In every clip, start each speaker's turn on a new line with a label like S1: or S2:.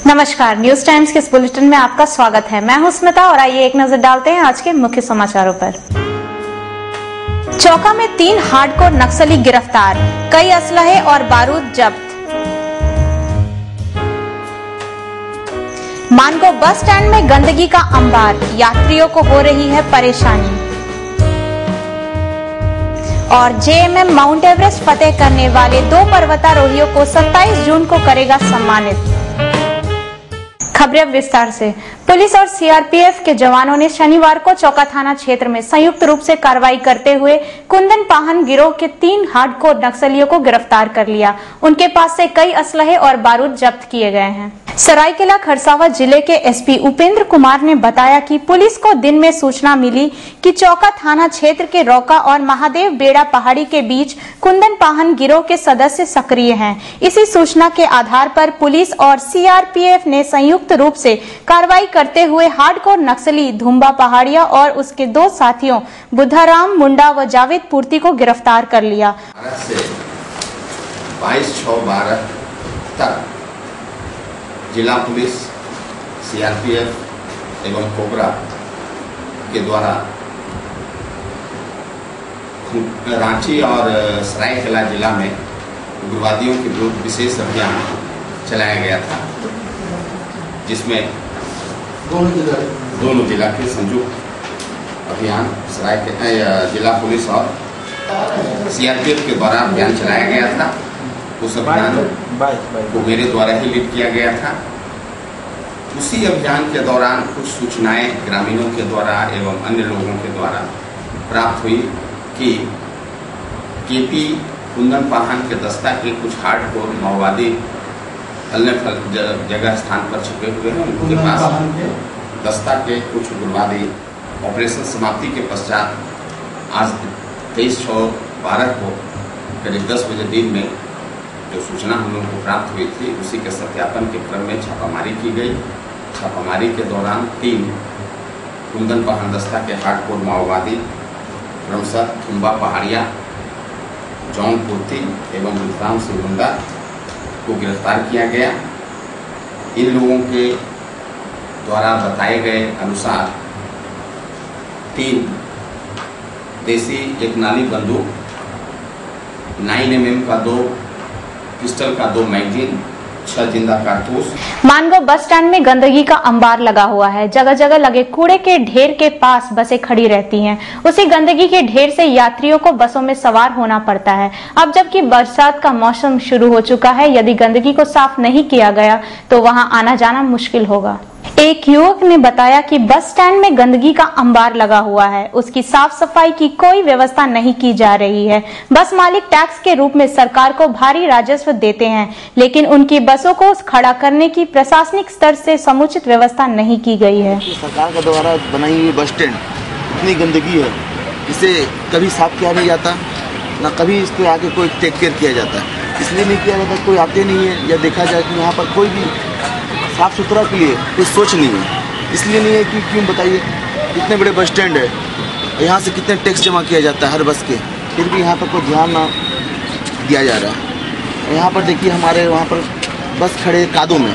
S1: नमस्कार, news times के इस बुलेटिन में आपका स्वागत है। मैं हूं स्मिता और आइए एक नजर डालते हैं आज के मुख्य समाचारों पर। चौका में 3 हार्डकोर नक्सली गिरफ्तार, कई असलहे और बारूद जब्त। मानगो बस स्टैंड में गंदगी का अंबार, यात्रियों को हो रही है परेशानी। और जेएमएम माउंट एवरेस्ट फतेह करने वाले 2 पर्वतारोहियों को 27 जून को करेगा सम्मानित। खबरें अब विस्तार से। पुलिस और सीआरपीएफ के जवानों ने शनिवार को चौका थाना क्षेत्र में संयुक्त रूप से कार्रवाई करते हुए कुंदन पाहन गिरोह के 3 हार्डकोर नक्सलियों को गिरफ्तार कर लिया। उनके पास से कई असलहे और बारूद जब्त किए गए हैं। सरायकेला खरसावां जिले के एसपी उपेंद्र कुमार ने बताया कि पुलिस को दिन में सूचना मिली कि चौका थाना क्षेत्र के रौका और महादेव बेड़ा पहाड़ी के बीच कुंदन पाहन गिरोह के सदस्य सक्रिय हैं। इसी सूचना के आधार पर पुलिस और सीआरपीएफ ने संयुक्त रूप से कार्रवाई करते हुए हार्डकोर नक्सली धुम्बा पहाड़िया और उसके 2 साथियों बुद्धाराम मुंडा व जावेद पूर्ति को गिरफ्तार कर लिया।
S2: 22/6/12 तक जिला पुलिस, सीआरपीएफ एवं कोबरा के द्वारा रांची और सरायकेला जिला में उग्रवादियों के विरुद्ध विशेष अभियान चलाया गया था, जिसमें दोनों जिला के संयुक्त अभियान जिला पुलिस और सीआरपीएफ के द्वारा अभियान चलाया गया था। उस अभियान को मेरे द्वारा ही लीड किया गया था। उसी अभियान के दौरान कुछ सूचनाएं ग्रामीणों के द्वारा एवं अन्य लोगों के द्वारा प्राप्त हुई कि केपी कुंदन पाहन के दस्ता के कुछ हार्डकोर माओवादी अन्य जगह स्थान पर छुपे हुए हैं। उनके पास दस्ता के कुछ उग्रवादी ऑपरेशन समाप्ति के पश्चात आज 23/6/12 को करीब 10 बजे दिन में जो सूचना हम लोगों को प्राप्त हुई थी, उसी के सत्यापन के क्रम में छापामारी की गई। छापामारी के दौरान 3 कुंदन पाहन दस्ता के हार्डकोर माओवादी क्रमशः धुम्बा पहाड़िया, जौन पूर्ति एवं बुद्धाराम मुंडा को गिरफ्तार किया गया। इन लोगों के द्वारा बताए गए अनुसार 3 देसी 1 नाली बंदूक, 9mm का 2 पिस्टल का 2 मैगजीन, 6 जिंदा कारतूस।
S1: मानगो बस स्टैंड में गंदगी का अंबार लगा हुआ है। जगह जगह लगे कूड़े के ढेर के पास बसें खड़ी रहती हैं। उसी गंदगी के ढेर से यात्रियों को बसों में सवार होना पड़ता है। अब जबकि बरसात का मौसम शुरू हो चुका है, यदि गंदगी को साफ नहीं किया गया तो वहां आना जाना मुश्किल होगा। एक युवक ने बताया कि बस स्टैंड में गंदगी का अंबार लगा हुआ है, उसकी साफ सफाई की कोई व्यवस्था नहीं की जा रही है। बस मालिक टैक्स के रूप में सरकार को भारी राजस्व देते हैं, लेकिन उनकी बसों को खड़ा करने की प्रशासनिक स्तर से समुचित व्यवस्था नहीं की गई है।
S3: सरकार के द्वारा बनाई हुई बस स्टैंड इतनी गंदगी है, इसे कभी साफ किया नहीं जाता, न कभी इस पर आके कोई टेक केयर किया जाता है। इसलिए नहीं किया जाता, कोई आते नहीं है, या देखा जाए कि यहाँ पर कोई भी साफ सुथरा के लिए कोई सोच नहीं है। इसलिए नहीं है कि क्यों बताइए, इतने बड़े बस स्टैंड है, यहाँ से कितने टैक्स जमा किया जाता है हर बस के, फिर भी यहाँ पर कोई ध्यान ना दिया जा रहा है। यहाँ पर देखिए हमारे वहाँ पर बस खड़े कादों में,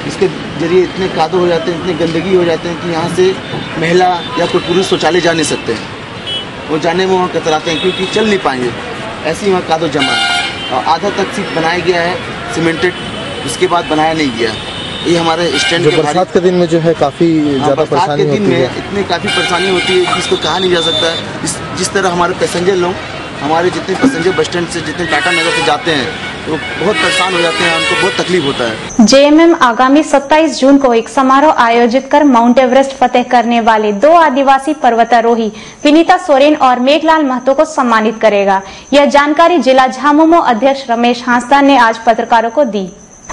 S3: इसके जरिए इतने कादो हो जाते हैं, इतनी गंदगी हो जाते हैं कि यहाँ से महिला या कोई पुरुष शौचालय जा नहीं सकते हैं। वो जाने में वहाँ कतराते हैं क्योंकि चल नहीं पाएंगे, ऐसे ही वहाँ कादो जमा है। और आधा तक सीट बनाया गया है सीमेंटेड, उसके बाद बनाया नहीं गया। ये हमारे स्टैंड के बरसात के दिन में जो है काफ़ी ज़्यादा परेशानी होती है। इतनी काफ़ी परेशानी होती है कि इसको कहा नहीं जा सकता है। जिस तरह हमारे पैसेंजर लोग, हमारे जितने पैसेंजर बस स्टैंड से, जितने टाटा नगर से जाते हैं, वो बहुत परेशान हो जाते हैं, उनको बहुत तकलीफ होता है।
S1: जेएमएम आगामी 27 जून को एक समारोह आयोजित कर माउंट एवरेस्ट फतेह करने वाले 2 आदिवासी पर्वतारोही विनीता सोरेन और मेघलाल महतो को सम्मानित करेगा। यह जानकारी जिला झामुमो अध्यक्ष रमेश हांसदा ने आज पत्रकारों को दी।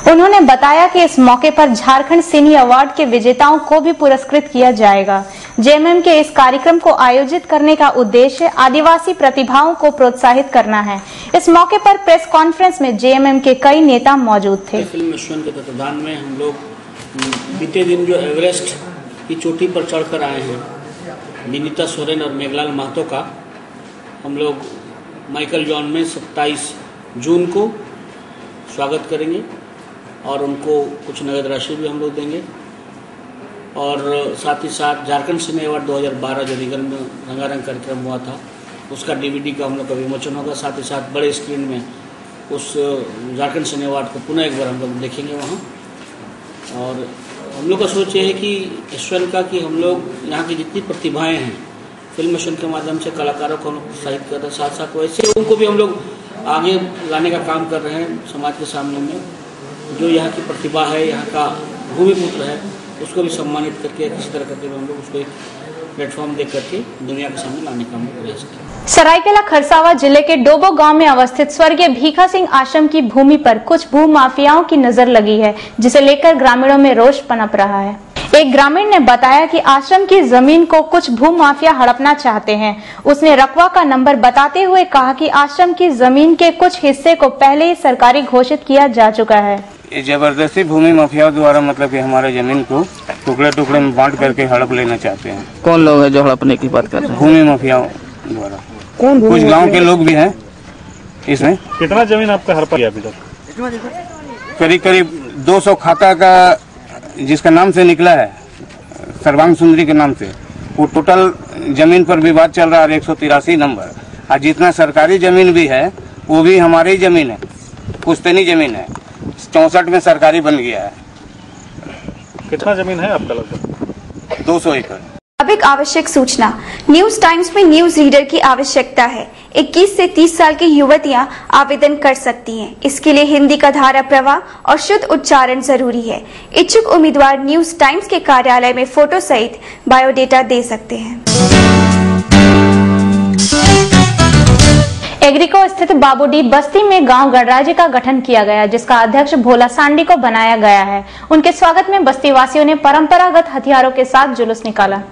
S1: उन्होंने बताया कि इस मौके पर झारखंड सिनी अवार्ड के विजेताओं को भी पुरस्कृत किया जाएगा। जेएमएम के इस कार्यक्रम को आयोजित करने का उद्देश्य आदिवासी प्रतिभाओं को प्रोत्साहित करना है। इस मौके पर प्रेस कॉन्फ्रेंस में जेएमएम के कई नेता मौजूद थे।
S4: फिल्म मिशन के तत्वाधान में हम लोग बीते दिन जो एवरेस्ट की चोटी पर चढ़कर आए हैं, विनीता सोरेन और मेघलाल महतो का हम लोग माइकल जॉन में 27 जून को स्वागत करेंगे। और उनको कुछ नगद राशि भी हम लोग देंगे। और साथ ही साथ झारखंड सिने अवार्ड 2012 जो रीगल में रंगारंग कार्यक्रम हुआ था, उसका DVD का हम लोग का विमोचन होगा। साथ ही साथ बड़े स्क्रीन में उस झारखंड सिने अवार्ड को पुनः एक बार हम लोग देखेंगे वहाँ। और हम लोग का सोच ये है कि इस फिल्म का कि हम लोग यहाँ की जितनी प्रतिभाएं हैं फिल्म मिशन के माध्यम से कलाकारों को हम लोग प्रोत्साहित कर रहे हैं, साथ साथ वैसे लोगों को भी हम लोग आगे लाने का काम कर रहे हैं समाज के सामने में। जो यहाँ की प्रतिभा है, यहाँ का भूमिपुत्र है, उसको भी सम्मानित करके किसी तरह करके हम लोग उसको एक प्लेटफॉर्म दे करके दुनिया के सामने लाने का हम लोग प्रयास करें।
S1: सरायकेला खरसावां जिले के डोबो गांव में अवस्थित स्वर्गीय भीखा सिंह आश्रम की भूमि पर कुछ भू माफियाओं की नजर लगी है, जिसे लेकर ग्रामीणों में रोष पनप रहा है। एक ग्रामीण ने बताया कि आश्रम की जमीन को कुछ भू माफिया हड़पना चाहते हैं। उसने रकबा का नंबर बताते हुए कहा कि आश्रम की जमीन के कुछ हिस्से को पहले ही सरकारी घोषित किया जा चुका है।
S5: जबरदस्ती भूमि माफियाओं द्वारा मतलब कि हमारे जमीन को टुकड़े टुकड़े में बांट करके हड़प लेना चाहते हैं।
S6: कौन लोग हैं जो हड़पने की बात कर रहे हैं?
S5: भूमि माफियाओं द्वारा कुछ गांव के लोग भी हैं इसमें।
S7: कितना जमीन आपका हड़पा गया अभी तक?
S5: करीब करीब 200 खाता का जिसका नाम से निकला है, सर्वांग सुंदरी के नाम से, वो टोटल जमीन पर विवाद चल रहा है 183 नंबर। और जितना सरकारी जमीन भी है वो भी हमारी ही जमीन है, पुश्तैनी जमीन है। 64 में सरकारी बन गया है।
S7: कितना जमीन है आपका लगभग?
S5: 200 एकड़।
S8: अब एक आवश्यक सूचना, न्यूज टाइम्स में न्यूज रीडर की आवश्यकता है। 21 से 30 साल की युवतियां आवेदन कर सकती हैं। इसके लिए हिंदी का धारा प्रवाह और शुद्ध उच्चारण जरूरी है। इच्छुक उम्मीदवार न्यूज टाइम्स के कार्यालय में फोटो सहित बायोडेटा दे सकते हैं।
S1: एग्रीको स्थित बाबूडी बस्ती में गांव गणराज्य का गठन किया गया, जिसका अध्यक्ष भोला सांडी को बनाया गया है। उनके स्वागत में बस्ती वासियों ने परंपरागत हथियारों के साथ जुलूस निकाला।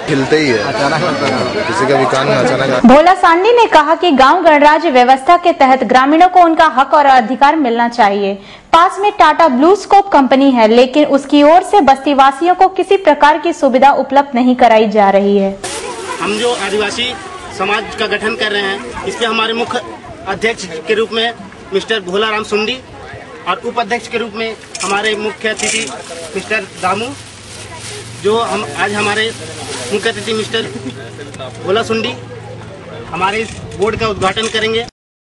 S9: हिलते ही है, किसी का भी कान में अचानक।
S1: भोला सांडी ने कहा कि गांव गणराज्य व्यवस्था के तहत ग्रामीणों को उनका हक और अधिकार मिलना चाहिए। पास में टाटा ब्लू स्कोप कंपनी है, लेकिन उसकी ओर से बस्ती वासियों को किसी प्रकार की सुविधा उपलब्ध नहीं कराई जा रही है।
S10: हम जो आदिवासी समाज का गठन कर रहे हैं, इसके हमारे मुख्य अध्यक्ष के रूप में मिस्टर भोला राम सुंडी और उपाध्यक्ष के रूप में हमारे मुख्य अतिथि मिस्टर दामू, जो हम आज हमारे मुख्य अतिथि मिस्टर भोला सुंडी हमारे इस बोर्ड का उद्घाटन करेंगे।